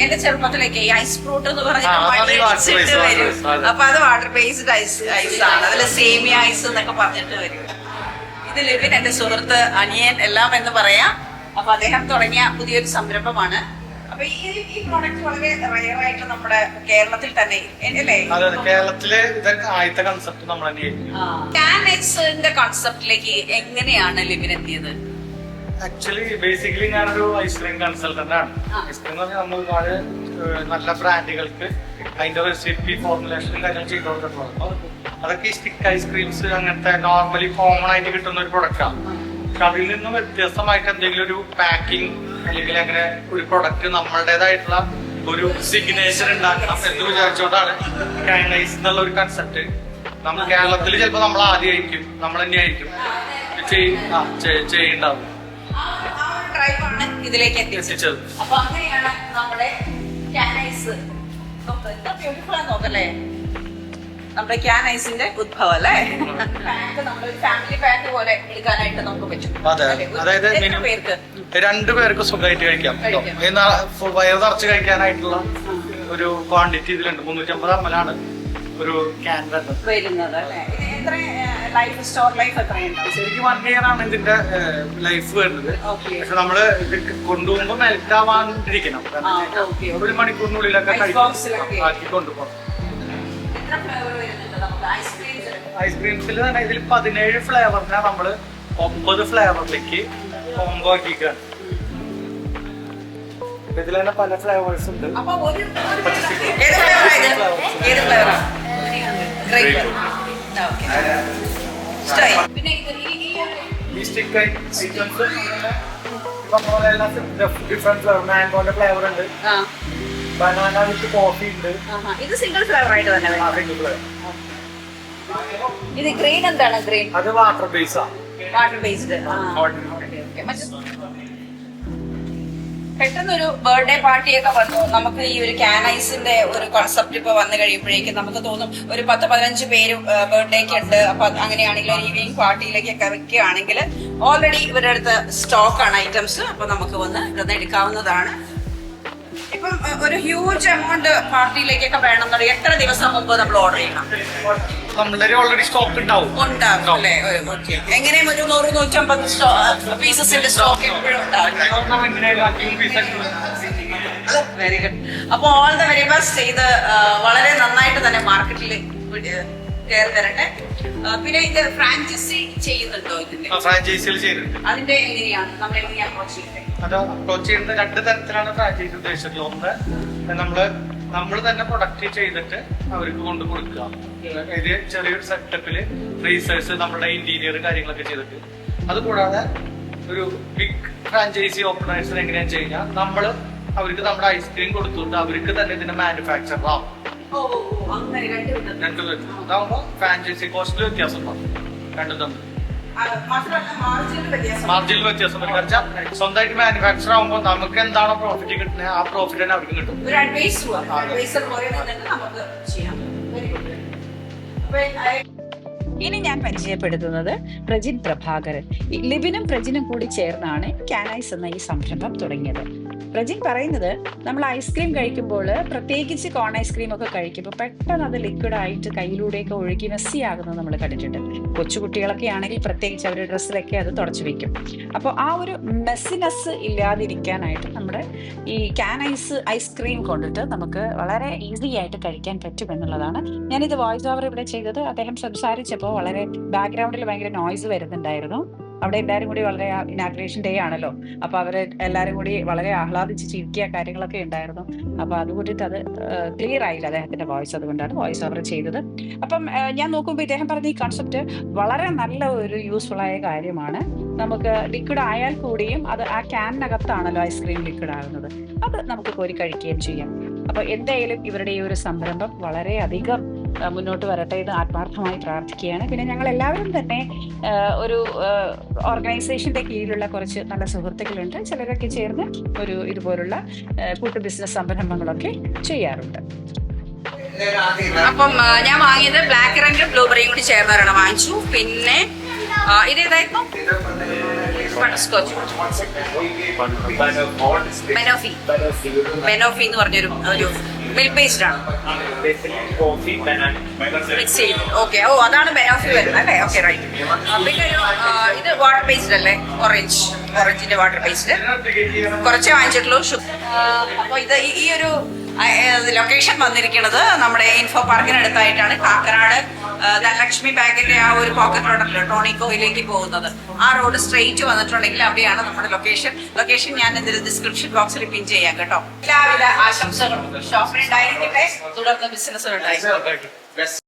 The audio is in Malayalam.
എന്റെ ചെറുപ്പത്തിലേക്ക് ഈ ഐസ് ഫ്രൂട്ട് എന്ന് പറഞ്ഞിട്ട് വരും. അപ്പൊ അത് വാട്ടർ ബേസ്ഡ് ഐസ് ആണ്. അതില് സേമിയ ഐസ് എന്നൊക്കെ പറഞ്ഞിട്ട് വരും. ഇത് ലിവിൻ, എന്റെ സുഹൃത്ത്, അനിയൻ എല്ലാം എന്ന് പറയാം. അപ്പൊ അദ്ദേഹം തുടങ്ങിയ പുതിയൊരു സംരംഭമാണ്. അപ്പൊ ഈ പ്രോഡക്റ്റ് വളരെ റയർ ആയിട്ട് നമ്മുടെ കേരളത്തിൽ തന്നെ അല്ലേ? കേരളത്തിലെ ആദ്യത്തെ കൺസെപ്റ്റ് നമ്മൾ ക്യാൻ ഐസിന്റെ കൺസെപ്റ്റിലേക്ക് എങ്ങനെയാണ് ലിവിൻ എത്തിയത്? ആക്ച്വലി ബേസിക്കലി ഞാനൊരു ഐസ്ക്രീം കൺസൾട്ടന്റ് ആണ്. ഐസ്ക്രീം എന്ന് പറഞ്ഞാൽ നമ്മൾ ഒരുപാട് നല്ല ബ്രാൻഡുകൾക്ക് അതിന്റെ റെസിപ്പി ഫോർമുലേഷനും കാര്യങ്ങൾ ചെയ്തു കൊടുത്തിട്ടുള്ളത്. അതൊക്കെ ഈ സ്റ്റിക്ക് ഐസ്ക്രീംസ് അങ്ങനത്തെ നോർമലി കോമൺ ആയിട്ട് കിട്ടുന്ന ഒരു പ്രൊഡക്റ്റാണ്. പക്ഷെ അതിൽ നിന്നും വ്യത്യസ്തമായിട്ട് എന്തെങ്കിലും ഒരു പാക്കിംഗ് അല്ലെങ്കിൽ അങ്ങനെ ഒരു പ്രൊഡക്റ്റ് നമ്മളുടേതായിട്ടുള്ള ഒരു സിഗ്നേച്ചർ ഉണ്ടാക്കണം എന്ന് വിചാരിച്ചുകൊണ്ടാണ് ക്യാൻ ഐസ് എന്നുള്ള ഒരു കൺസെപ്റ്റ്. നമ്മൾ കേരളത്തിൽ ചിലപ്പോൾ നമ്മൾ ആദ്യമായിരിക്കും, നമ്മൾ തന്നെയായിരിക്കും ചെയ്യുണ്ടാവും. ഇതിലേക്ക് എത്തിച്ചത്. അപ്പൊ അങ്ങനെയാണ് നമ്മുടെ ക്യാൻ ഐസ് നോക്കല്ലേ, നമ്മുടെ ക്യാൻ ഐസിന്റെ ഉദ്ഭവം അല്ലേ? നമ്മളൊരു ഫാമിലി പാക്ക് പോലെ എടുക്കാനായിട്ട് നമുക്ക് പറ്റും. അതായത് രണ്ടുപേർക്ക് സുഖമായിട്ട് കഴിക്കാം. വയറ് നിറച്ച് കഴിക്കാനായിട്ടുള്ള ഒരു ക്വാണ്ടിറ്റി ഇതിലുണ്ട്. 350 ml ആണ് ഒരു ക്യാൻ വരുന്നത് അല്ലേ? ശരിക്കും 1 year ആണ് ഇതിന്റെ ലൈഫ് വരുന്നത്. പക്ഷെ നമ്മള് ഇത് കൊണ്ടുപോകുമ്പോ മെൽറ്റ് ആവാണ്ടിരിക്കണം. 1 മണിക്കൂറിനുള്ളിലൊക്കെ ആക്കി കൊണ്ടുപോകണം. ഐസ്ക്രീംസിൽ തന്നെ ഇതിൽ 17 ഫ്ലേവറിനെ നമ്മള് 9 ഫ്ലേവറിലേക്ക് കോംബോ ആക്കിക്കാണ്. ഇതിൽ തന്നെ പല ഫ്ലേവേഴ്സ് ഉണ്ട്. ഈ സ്റ്റിക്ക് ഐറ്റംസ് ഡിഫറെന്റ് ഫ്ലേവർ, മാംഗോന്റെ ഫ്ലേവർ ഉണ്ട്, ബനാന വിത്ത് കോഫി ഉണ്ട്. ഇത് സിംഗിൾ ഫ്ലേവർ ആയിട്ട് തന്നെ. ഇത് ഗ്രീൻ എന്താണ്? ഗ്രീൻ അത് വാട്ടർ ബേസ്ഡ്. പെട്ടെന്നൊരു ബർത്ത്ഡേ പാർട്ടിയൊക്കെ വന്നു. നമുക്ക് ഈ ഒരു ക്യാൻ ഐസിന്റെ ഒരു കോൺസെപ്റ്റ് ഇപ്പൊ വന്നു കഴിയുമ്പോഴേക്കും നമുക്ക് തോന്നും ഒരു 10-15 പേര് ബർത്ത്ഡേക്ക് ഉണ്ട്. അപ്പൊ അങ്ങനെയാണെങ്കിൽ ഒരു ഈവനിങ് പാർട്ടിയിലേക്കൊക്കെ വെക്കുകയാണെങ്കിൽ ഓൾറെഡി ഇവരുടെ അടുത്ത് സ്റ്റോക്ക് ആണ് ഐറ്റംസ്. അപ്പൊ നമുക്ക് വന്ന് ഇതൊന്ന് എടുക്കാവുന്നതാണ്. ഇപ്പം ഒരു ഹ്യൂജ് എമൗണ്ട് പാർട്ടിയിലേക്കൊക്കെ വേണമെന്നുണ്ടെങ്കിൽ എത്ര ദിവസം മുമ്പ് നമ്മൾ ഓർഡർ ചെയ്യണം? ഓൾറെഡി സ്റ്റോക്ക് ഉണ്ടാവും അല്ലേ? എങ്ങനെയും ഒരു 100-150 പീസസിന്റെ സ്റ്റോക്ക് എപ്പോഴും ഉണ്ടാവും. Very good. അപ്പൊ ഓൾ ദ വെരി ബെസ്റ്റ്. ഇത് വളരെ നന്നായിട്ട് തന്നെ മാർക്കറ്റിൽ കയറി തരട്ടെ. പിന്നെ ഇത് ഫ്രാഞ്ചൈസി ചെയ്യുന്നുണ്ടോ? ഇതിന്റെ ഫ്രാഞ്ചൈസിയിൽ ചെയ്യുന്നുണ്ട്. അതിന്റെ എങ്ങനെയാണ് നമ്മൾ എങ്ങനെയാണ് അപ്രോച്ച് ചെയ്യുന്നത്? അത് അപ്രോച്ച് ചെയ്യുന്നത് 2 തരത്തിലാണ് ഫ്രാഞ്ചൈസി ഉദ്ദേശിച്ചത്. ഒന്ന്, നമ്മൾ തന്നെ പ്രൊഡക്റ്റ് ചെയ്തിട്ട് അവർക്ക് കൊണ്ട് കൊടുക്കുക. ഇത് ചെറിയൊരു സെറ്റപ്പില് ഫ്രീസേഴ്സ്, നമ്മുടെ ഇന്റീരിയർ കാര്യങ്ങളൊക്കെ ചെയ്തിട്ട്. അതുകൂടാതെ ഒരു ബിഗ് ഫ്രാഞ്ചൈസി ഓപ്പണേഴ്സിന് എങ്ങനെയാണെന്ന് വെച്ച് കഴിഞ്ഞാൽ അവർക്ക് നമ്മുടെ ഐസ്ക്രീം കൊടുത്തിട്ട് അവർക്ക് തന്നെ ഇതിന്റെ മാനുഫാക്ചർ ആവും. അതാവുമ്പോ ഫ്രാഞ്ചൈസി കോസ്റ്റിൽ വ്യത്യാസം ഉണ്ടാവും. രണ്ടും തമ്മിൽ മാർജിനിൽ വ്യത്യാസം വരും. സ്വന്തമായിട്ട് മാനുഫാക്ചർ ആകുമ്പോൾ നമുക്ക് എന്താണോ പ്രോഫിറ്റ് കിട്ടുന്നത് ആ പ്രോഫിറ്റ് തന്നെ അവർക്ക് കിട്ടും. ഇനി ഞാൻ പരിചയപ്പെടുത്തുന്നത് പ്രജിൻ പ്രഭാകരൻ. ലിബിനും പ്രജിനും കൂടി ചേർന്നാണ് ക്യാൻ ഐസ് എന്ന ഈ സംരംഭം തുടങ്ങിയത്. പ്രജിൻ പറയുന്നത്, നമ്മൾ ഐസ്ക്രീം കഴിക്കുമ്പോൾ, പ്രത്യേകിച്ച് കോൺ ഐസ്ക്രീം ഒക്കെ കഴിക്കുമ്പോൾ പെട്ടെന്ന് അത് ലിക്വിഡായിട്ട് കയ്യിലൂടെയൊക്കെ ഒഴുകി മെസ്സിയാകുന്നത് നമ്മൾ കണ്ടിട്ടുണ്ട്. കൊച്ചുകുട്ടികളൊക്കെ ആണെങ്കിൽ പ്രത്യേകിച്ച് അവരുടെ ഡ്രസ്സിലൊക്കെ അത് തുടച്ചു വെക്കും. അപ്പോൾ ആ ഒരു മെസ്സിനെസ് ഇല്ലാതിരിക്കാനായിട്ട് നമ്മുടെ ഈ ക്യാൻ ഐസ്ക്രീം കൊണ്ടിട്ട് നമുക്ക് വളരെ ഈസി ആയിട്ട് കഴിക്കാൻ പറ്റും എന്നുള്ളതാണ്. ഞാനിത് വോയിസ് ഓവർ ഇവിടെ ചെയ്തത്. അദ്ദേഹം സംസാരിച്ചപ്പോൾ വളരെ ബാക്ക്ഗ്രൗണ്ടിൽ ഭയങ്കര നോയ്സ് വരുന്നുണ്ടായിരുന്നു. അവിടെ എല്ലാവരും കൂടി വളരെ ഇനാഗ്രേഷൻ ഡേ ആണല്ലോ. അപ്പൊ അവര് എല്ലാവരും കൂടി വളരെ ആഹ്ലാദിച്ച് ചിരിക്കുക കാര്യങ്ങളൊക്കെ ഉണ്ടായിരുന്നു. അപ്പൊ അതുകൊണ്ടിട്ട് അത് ക്ലിയർ ആയില്ല അദ്ദേഹത്തിന്റെ വോയിസ്. അതുകൊണ്ടാണ് വോയിസ് ഓവർ ചെയ്തത്. അപ്പം ഞാൻ നോക്കുമ്പോൾ ഇദ്ദേഹം പറഞ്ഞ ഈ കൺസെപ്റ്റ് വളരെ നല്ല ഒരു യൂസ്ഫുൾ ആയ കാര്യമാണ്. നമുക്ക് ലിക്വിഡ് ആയാൽ കൂടിയും അത് ആ ക്യാനിനകത്താണല്ലോ ഐസ്ക്രീം ലിക്വിഡ് ആകുന്നത്. അത് നമുക്ക് കോരി കഴിക്കുകയും ചെയ്യാം. അപ്പൊ എന്തായാലും ഇവരുടെ ഈ ഒരു സംരംഭം വളരെയധികം മുന്നോട്ട് വരട്ടെ എന്ന് ആത്മാർത്ഥമായി പ്രാർത്ഥിക്കുകയാണ്. പിന്നെ ഞങ്ങൾ എല്ലാവരും തന്നെ ഒരു ഓർഗനൈസേഷന്റെ കീഴിലുള്ള കുറച്ച് നല്ല സുഹൃത്തുക്കളുണ്ട്. ചിലരൊക്കെ ചേർന്ന് ഒരു ഇതുപോലുള്ള കൂട്ടു ബിസിനസ് സംരംഭങ്ങളൊക്കെ ചെയ്യാറുണ്ട്. അപ്പം ഞാൻ വാങ്ങിയത് ബ്ലാക്ക് കറന്റ് ബ്ലൂബെറിയും കൂടി ചേർന്നവരാണ് വാങ്ങിച്ചു. പിന്നെ ഇതേതായിരുന്നു? ബട്ടർസ്കോച്ച്. ബെനോഫി. ബെനോഫി എന്ന് പറഞ്ഞൊരു മിൽക്ക് പേസ്റ്റ് ആണ് മിക്സ് ചെയ്ത്. ഓക്കെ, ഓ അതാണ് ബെനോഫി വരുന്നത് അല്ലേ? Okay, right. പിന്നെ ഒരു ഇത് വാട്ടർ പേസ്റ്റ് അല്ലേ? ഓറഞ്ചിന്റെ വാട്ടർ പേസ്റ്റ് കുറച്ചേ വാങ്ങിച്ചിട്ടുള്ളൂ. അപ്പൊ ഇത് ഈ ഒരു ലൊക്കേഷൻ വന്നിരിക്കുന്നത് നമ്മുടെ ഇൻഫോ പാർക്കിനടുത്തായിട്ടാണ്. കാക്കനാട് ധനലക്ഷ്മി ബാങ്കിന്റെ ആ ഒരു പോക്കറ്റ് റോഡല്ലോ ടോണിക്കോയിലേക്ക് പോകുന്നത്. ആ റോഡ് സ്ട്രെയിറ്റ് വന്നിട്ടുണ്ടെങ്കിൽ അവിടെയാണ് നമ്മുടെ ലൊക്കേഷൻ ഞാൻ ഇതിൽ ഡിസ്ക്രിപ്ഷൻ ബോക്സിൽ പിൻ ചെയ്യാം കേട്ടോ. എല്ലാവിധ ആശംസകളും ഷോപ്പിനുണ്ടായിരിക്കട്ടെ, തുടർന്ന് ബിസിനസ് ഉണ്ടായിരിക്കട്ടെ.